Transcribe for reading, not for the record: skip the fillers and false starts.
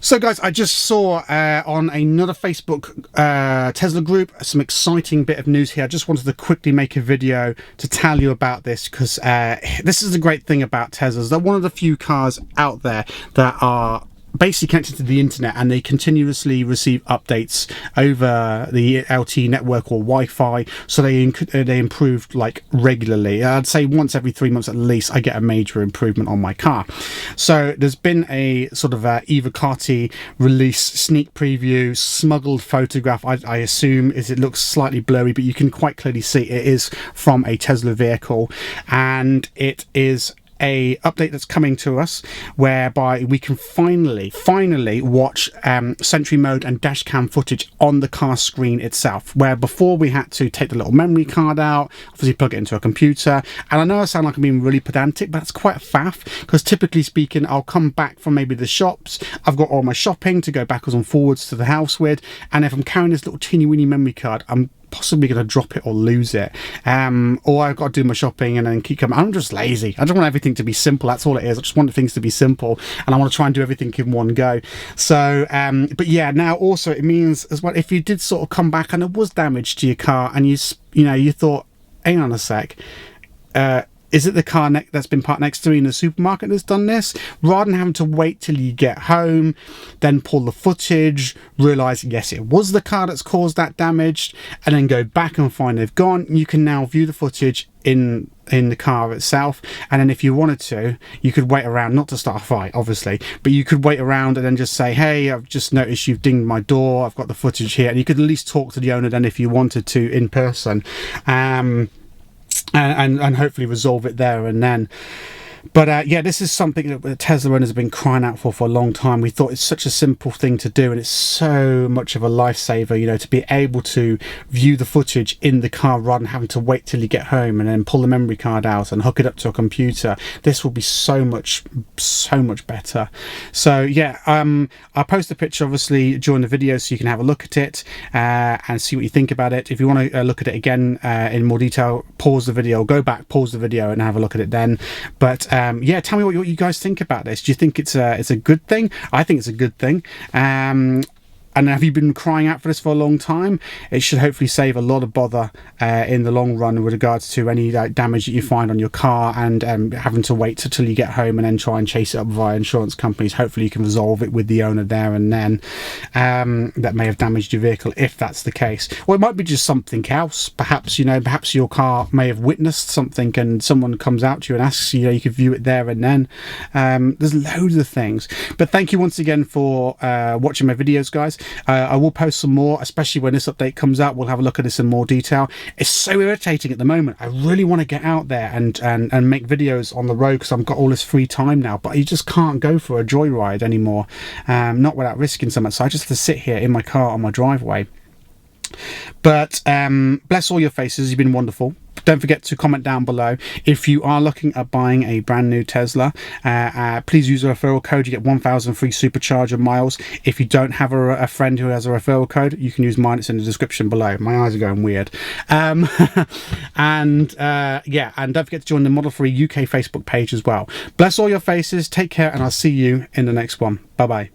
So guys, I just saw on another Facebook Tesla group some exciting bit of news here. I just wanted to quickly make a video to tell you about this because this is the great thing about Teslas. They're one of the few cars out there that are basically connected to the internet, and they continuously receive updates over the LTE network or Wi-Fi, so they improve like regularly. I'd say once every 3 months at least I get a major improvement on my car. So there's been a sort of Eva Carty release sneak preview, smuggled photograph, I assume, is it looks slightly blurry, but you can quite clearly see it is from a Tesla vehicle, and it is a update that's coming to us whereby we can finally watch sentry mode and dash cam footage on the car screen itself, where before we had to take the little memory card out, obviously plug it into a computer. And I know I sound like I'm being really pedantic, but that's quite a faff, because typically speaking I'll come back from maybe the shops, I've got all my shopping to go backwards and forwards to the house with, and if I'm carrying this little teeny weeny memory card, I'm possibly going to drop it or lose it, or I've got to do my shopping and then keep coming. I'm just lazy. I just want everything to be simple. That's all it is. I just want things to be simple, and I want to try and do everything in one go. So but yeah, now also it means as well, if you did sort of come back and there was damage to your car and you thought, hang on a sec, is it the car that's been parked next to me in the supermarket that's done this? Rather than having to wait till you get home, then pull the footage, realise, yes, it was the car that's caused that damage, and then go back and find they've gone, you can now view the footage in the car itself. And then if you wanted to, you could wait around, not to start a fight obviously, but you could wait around and then just say, hey, I've just noticed you've dinged my door, I've got the footage here, and you could at least talk to the owner then if you wanted to in person. And hopefully resolve it there and then. But yeah, this is something that Tesla owners have been crying out for a long time. We thought it's such a simple thing to do, and it's so much of a lifesaver, you know, to be able to view the footage in the car rather than having to wait till you get home and then pull the memory card out and hook it up to a computer. This will be so much better. So yeah, I'll post a picture obviously during the video so you can have a look at it and see what you think about it. If you want to look at it again in more detail, pause the video, go back, pause the video and have a look at it then. But yeah, tell me what you guys think about this. Do you think it's a good thing? I think it's a good thing. And have you been crying out for this for a long time? It should hopefully save a lot of bother in the long run with regards to any damage that you find on your car and having to wait until you get home and then try and chase it up via insurance companies. Hopefully you can resolve it with the owner there and then that may have damaged your vehicle, if that's the case. Or it might be just something else. Perhaps, you know, perhaps your car may have witnessed something and someone comes out to you and asks you, you could view it there and then. There's loads of things. But thank you once again for watching my videos, guys. I will post some more, especially when this update comes out. We'll have a look at this in more detail. It's so irritating at the moment. I really want to get out there and make videos on the road because I've got all this free time now, but you just can't go for a joyride anymore, not without risking so much. So I just have to sit here in my car on my driveway. But bless all your faces, you've been wonderful. Don't forget to comment down below if you are looking at buying a brand new Tesla. Please use a referral code. You get 1,000 free supercharger miles. If you don't have a friend who has a referral code, you can use mine. It's in the description below. My eyes are going weird. Yeah, and don't forget to join the Model 3 UK Facebook page as well. Bless all your faces, take care, and I'll see you in the next one. Bye bye.